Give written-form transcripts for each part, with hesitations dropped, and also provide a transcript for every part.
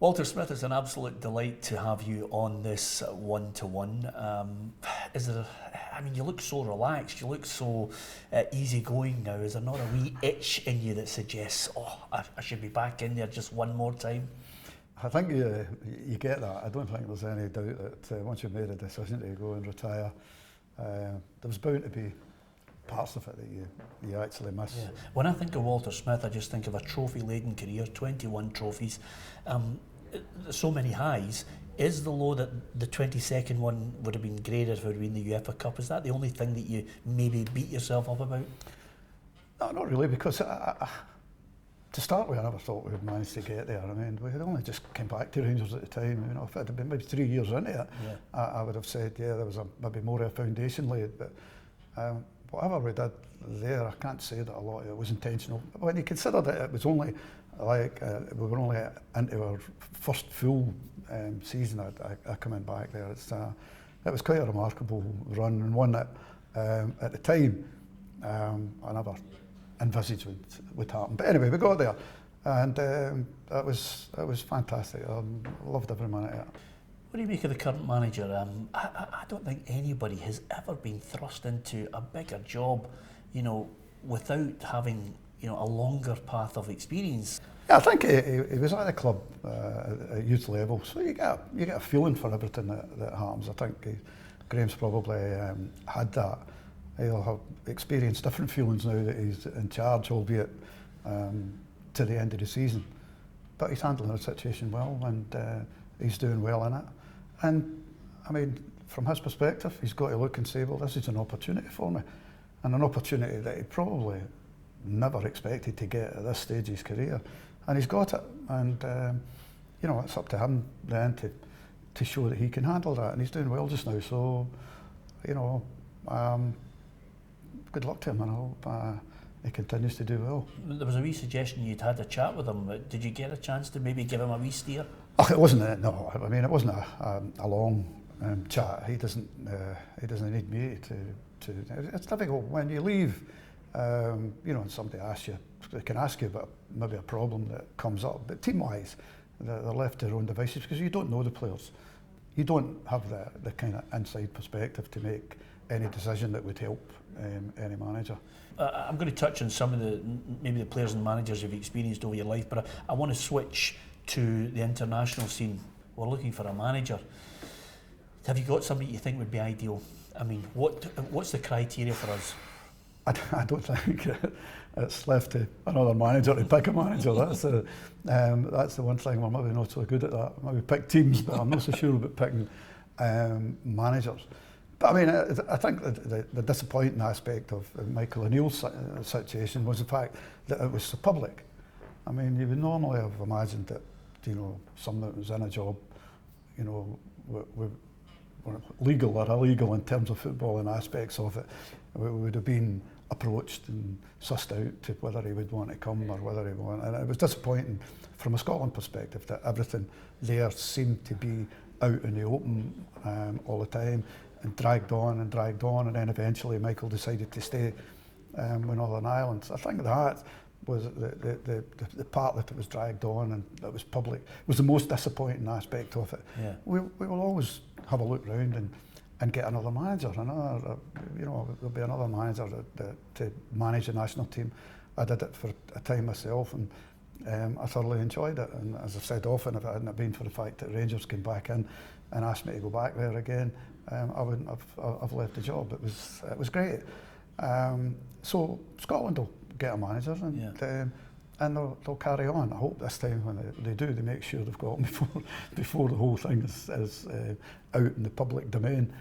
Walter Smith, it's an absolute delight to have you on this one-to-one. Is there? I mean, you look so relaxed. You look so easygoing now. Is there not a wee itch in you that suggests, "Oh, I should be back in there just one more time"? I think you get that. I don't think there's any doubt that once you've made a decision to go and retire, there's bound to be parts of it that you actually miss. Yeah. When I think of Walter Smith, I just think of a trophy-laden career, 21 trophies, so many highs. Is the low that the 22nd one would have been greater if it would have been the UEFA Cup? Is that the only thing that you maybe beat yourself up about? No, not really, because to start with, I never thought we would manage to get there. I mean, we had only just came back to Rangers at the time. You know, if it had been maybe 3 years into it, I would have said, yeah, there was maybe more of a foundation laid. But whatever we did there, I can't say that a lot of it was intentional. When you consider that it was only like we were only into our first full season I coming back there, it was quite a remarkable run, and one that at the time I never envisaged would happen. But anyway, we got there, and it was fantastic. I loved every minute of it. What do you make of the current manager? I don't think anybody has ever been thrust into a bigger job, you know, without having, you know, a longer path of experience. Yeah, I think he was at the club at youth level, so you get a feeling for everything that happens. I think Graham's probably had that. He'll have experienced different feelings now that he's in charge, albeit to the end of the season. But he's handling the situation well, and he's doing well in it. And I mean, from his perspective, he's got to look and say, well, this is an opportunity for me, and an opportunity that he probably never expected to get at this stage of his career. And he's got it, and you know, it's up to him then to show that he can handle that, and he's doing well just now. So, you know, good luck to him, and I hope he continues to do well. There was a wee suggestion you'd had a chat with him. Did you get a chance to maybe give him a wee steer? Oh, it wasn't. No, I mean, it wasn't a long chat. He doesn't need me to. It's difficult when you leave. You know, and somebody asks you, they can ask you about maybe a problem that comes up. But team-wise, they're left to their own devices because you don't know the players. You don't have the kind of inside perspective to make any decision that would help any manager. I'm going to touch on some of maybe the players and managers you've experienced over your life, but I want to switch to the international scene. We're looking for a manager. Have you got somebody you think would be ideal? I mean, what's the criteria for us? I don't think it's left to another manager to pick a manager. That's the one thing we're maybe not so good at that. Maybe pick teams, but I'm not so sure about picking managers. But I mean, I think the disappointing aspect of Michael O'Neill's situation was the fact that it was so public. I mean, you would normally have imagined that, you know, someone that was in a job, you know, legal or illegal in terms of football and aspects of it, we would have been approached and sussed out to whether he would want to come or whether he won't. And it was disappointing from a Scotland perspective that everything there seemed to be out in the open all the time, and dragged on, and then eventually Michael decided to stay with Northern Ireland. I think that was the part that it was dragged on and that was public was the most disappointing aspect of it. Yeah. We will always have a look round and get another manager. You know, there'll be another manager to manage the national team. I did it for a time myself, and I thoroughly enjoyed it. And as I've said often, if it hadn't been for the fact that Rangers came back in and asked me to go back there again, I wouldn't have left the job. It was great. So Scotland will get a manager, and they'll carry on. I hope this time when they do, they make sure they've got them before the whole thing is out in the public domain,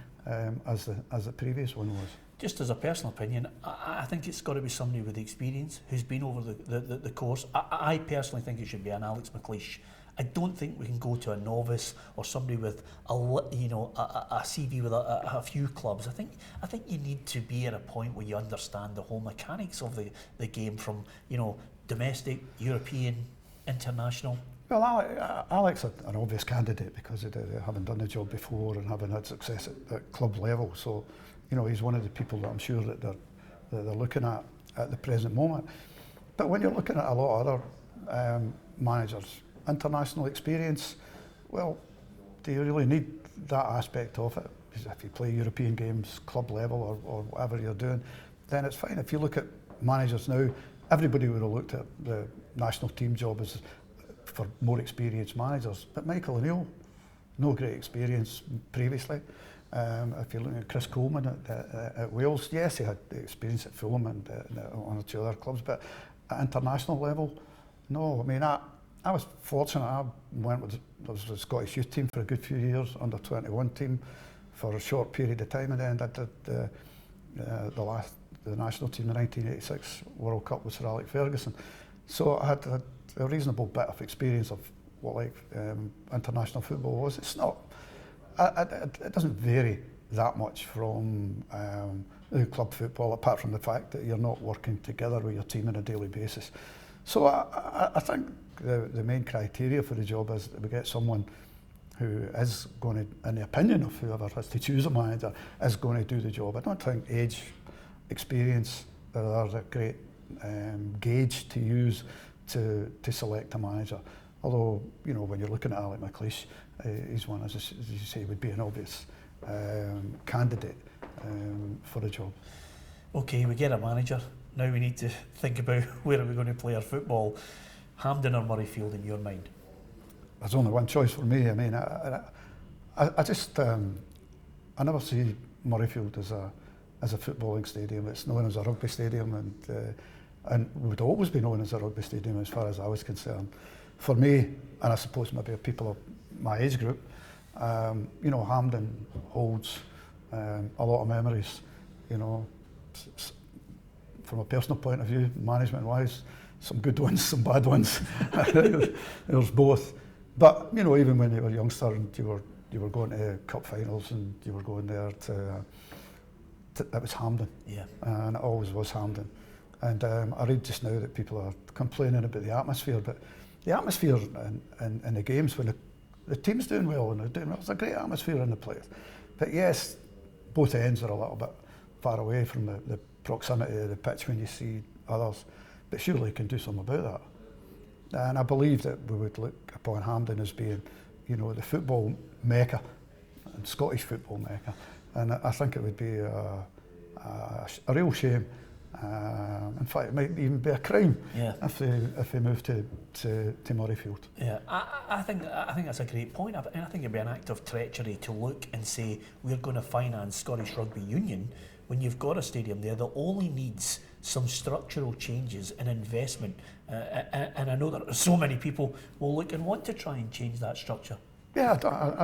as the previous one was. Just as a personal opinion, I think it's got to be somebody with experience who's been over the course. I personally think it should be an Alex McLeish. I don't think we can go to a novice or somebody with a CV with a few clubs. I think you need to be at a point where you understand the whole mechanics of the game, from, you know, domestic, European, international. Well, Alex is an obvious candidate because of having done the job before and having had success at club level. So, you know, he's one of the people that I'm sure that they're looking at the present moment. But when you're looking at a lot of other managers, international experience, well, do you really need that aspect of it? If you play European games, club level or whatever you're doing, then it's fine. If you look at managers now, everybody would have looked at the national team job as for more experienced managers. But Michael O'Neill, no great experience previously. If you're looking at Chris Coleman at Wales, yes, he had experience at Fulham and one or two other clubs, but at international level, no. I mean, I was fortunate. I was the Scottish youth team for a good few years, under 21 team for a short period of time, and then I did the national team, the 1986 World Cup with Sir Alex Ferguson. So I had a reasonable bit of experience of what international football was. It's not. It doesn't vary that much from club football, apart from the fact that you're not working together with your team on a daily basis. So I think the main criteria for the job is that we get someone who is going to, in the opinion of whoever has to choose a manager, is going to do the job. I don't think age, experience are a great gauge to use to select a manager. Although, you know, when you're looking at Alex McLeish, he's one, as you say, would be an obvious candidate for the job. Okay, we get a manager. Now we need to think about where are we going to play our football. Hampden or Murrayfield in your mind? There's only one choice for me. I mean, I just I never see Murrayfield as a footballing stadium. It's known as a rugby stadium, and would always be known as a rugby stadium as far as I was concerned. For me, and I suppose maybe people of my age group, you know, Hampden holds a lot of memories. You know, from a personal point of view, management-wise, some good ones, some bad ones. There's both. But you know, even when you were a youngster and you were going to cup finals and you were going there to it was Hampden. Yeah. And it always was Hampden. And I read just now that people are complaining about the atmosphere, but the atmosphere in the games when the team's doing well and they're doing well, it's a great atmosphere in the place. But yes, both ends are a little bit far away from the proximity of the pitch when you see others. But surely you can do something about that. And I believe that we would look upon Hampden as being, you know, the football mecca and Scottish football mecca. And I think it would be a real shame. In fact, it might even be a crime if they move to Murrayfield. Yeah, I think that's a great point. I think it'd be an act of treachery to look and say we're going to finance Scottish Rugby Union when you've got a stadium there that only needs some structural changes and investment. And I know that so many people will look and want to try and change that structure. Yeah,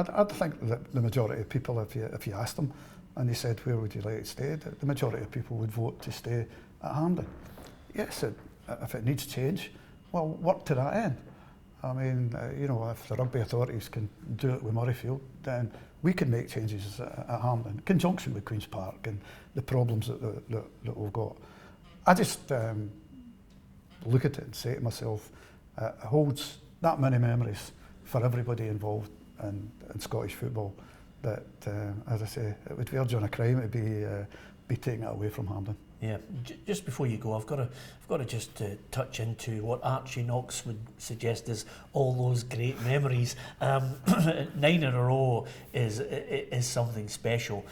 I think that the majority of people, if you asked them, and they said, where would you like to stay? The majority of people would vote to stay at Hampden. Yes, if it needs change, well, work to that end. I mean, you know, if the rugby authorities can do it with Murrayfield, then we can make changes at Hampden, in conjunction with Queen's Park and the problems that we've got. I just look at it and say to myself, it holds that many memories for everybody involved in Scottish football that, as I say, it would verge on a crime to be taking it away from Hampden. Yeah, just before you go, I've got to just touch into what Archie Knox would suggest is all those great memories. 9 in a row is something special.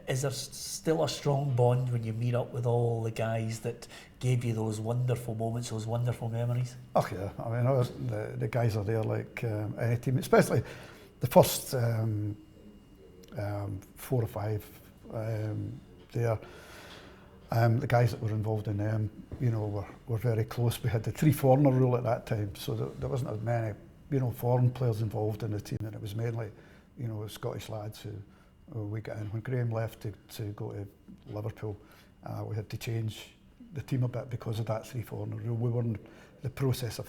Is there still a strong bond when you meet up with all the guys that gave you those wonderful moments, those wonderful memories? Oh yeah, I mean, the guys are there like any team, especially the first 4 or 5 there. The guys that were involved in them, you know, were very close. We had the 3 foreigner rule at that time, so there wasn't as many, you know, foreign players involved in the team, and it was mainly, you know, Scottish lads who we got in. When Graham left to go to Liverpool, we had to change the team a bit because of that 3 foreigner rule. We were in the process of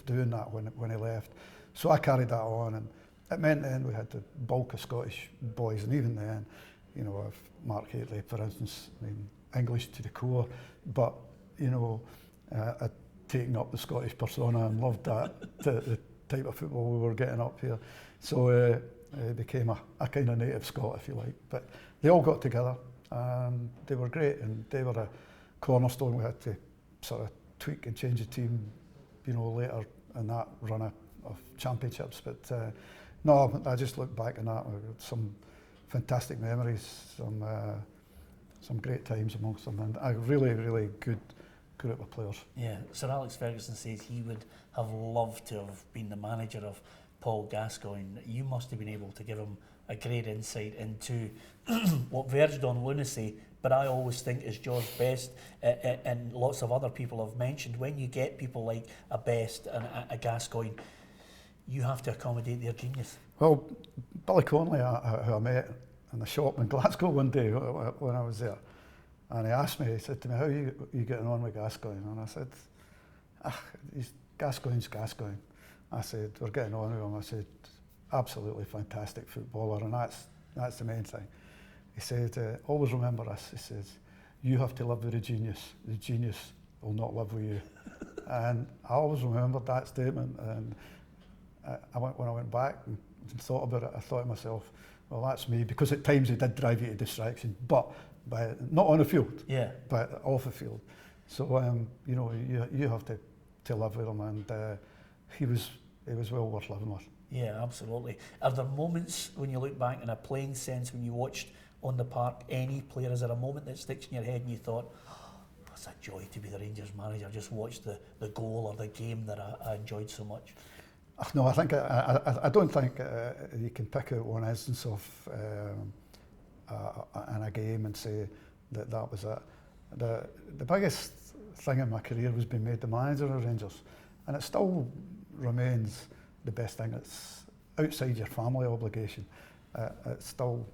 doing that when he left. So I carried that on, and it meant then we had the bulk of Scottish boys, and even then, you know, if Mark Haitley, for instance, I mean, English to the core, but, you know, I'd taken up the Scottish persona and loved that, the type of football we were getting up here. So it became a kind of native Scot, if you like. But they all got together, and they were great, and they were a cornerstone. We had to sort of tweak and change the team, you know, later in that run of championships. But no, I just look back on that with some fantastic memories, some great times amongst them, and a really, really good group of players. Yeah, Sir Alex Ferguson says he would have loved to have been the manager of Paul Gascoigne. You must have been able to give him a great insight into what verged on lunacy, but I always think is George Best, and lots of other people have mentioned, when you get people like a Best and a Gascoigne, you have to accommodate their genius. Well, Billy Connolly, who I met in the shop in Glasgow one day when I was there, and he asked me, he said to me, how are you getting on with Gascoigne? And I said, Gascoigne's Gascoigne. I said, we're getting on with him. I said, absolutely fantastic footballer, and that's the main thing. He said, always remember this. He says, you have to live with the genius will not live with you. And I always remembered that statement, and when I went back and thought about it, I thought to myself, well, that's me, because at times he did drive you to distraction, but not on the field, but off the field. So you have to live with him, and he was well worth living with. Yeah, absolutely. Are there moments when you look back in a playing sense, when you watched on the park any player, is there a moment that sticks in your head and you thought, it's a joy to be the Rangers manager, just watch the goal or the game that I enjoyed so much? No, I think I don't think you can pick out one instance of in a game and say that was it. The biggest thing in my career was being made the manager of Rangers, and it still remains the best thing. It's outside your family obligation. It still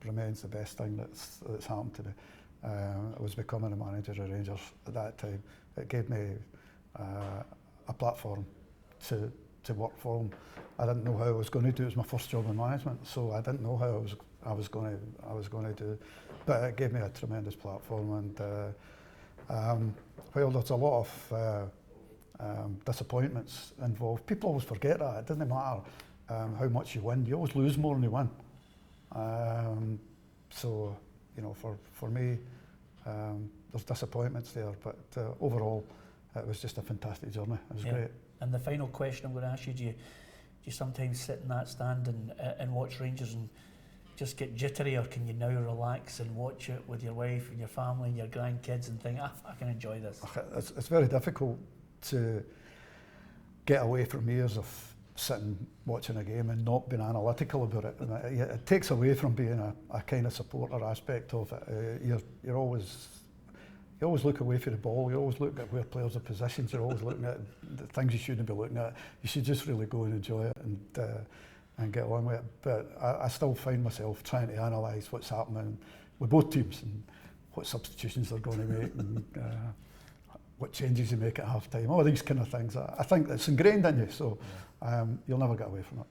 remains the best thing that's happened to me. I was becoming a manager of Rangers at that time. It gave me a platform to work for them. I didn't know how I was going to do. It was my first job in management, so I didn't know how I was going to do. But it gave me a tremendous platform, and while there's a lot of disappointments involved, people always forget that. It doesn't matter how much you win. You always lose more than you win. So for me, there's disappointments there, but overall, it was just a fantastic journey. It was great. And the final question I'm going to ask you, do you sometimes sit in that stand and watch Rangers and just get jittery, or can you now relax and watch it with your wife and your family and your grandkids and think, I can enjoy this? It's very difficult to get away from years of sitting watching a game and not being analytical about it. And it takes away from being a kind of supporter aspect of it. You always look away from the ball. You always look at where players are positioned. You're always looking at the things you shouldn't be looking at. You should just really go and enjoy it and get on with it. But I still find myself trying to analyse what's happening with both teams and what substitutions they're going to make and what changes you make at half time. All these kind of things. I think it's ingrained in you, so you'll never get away from it.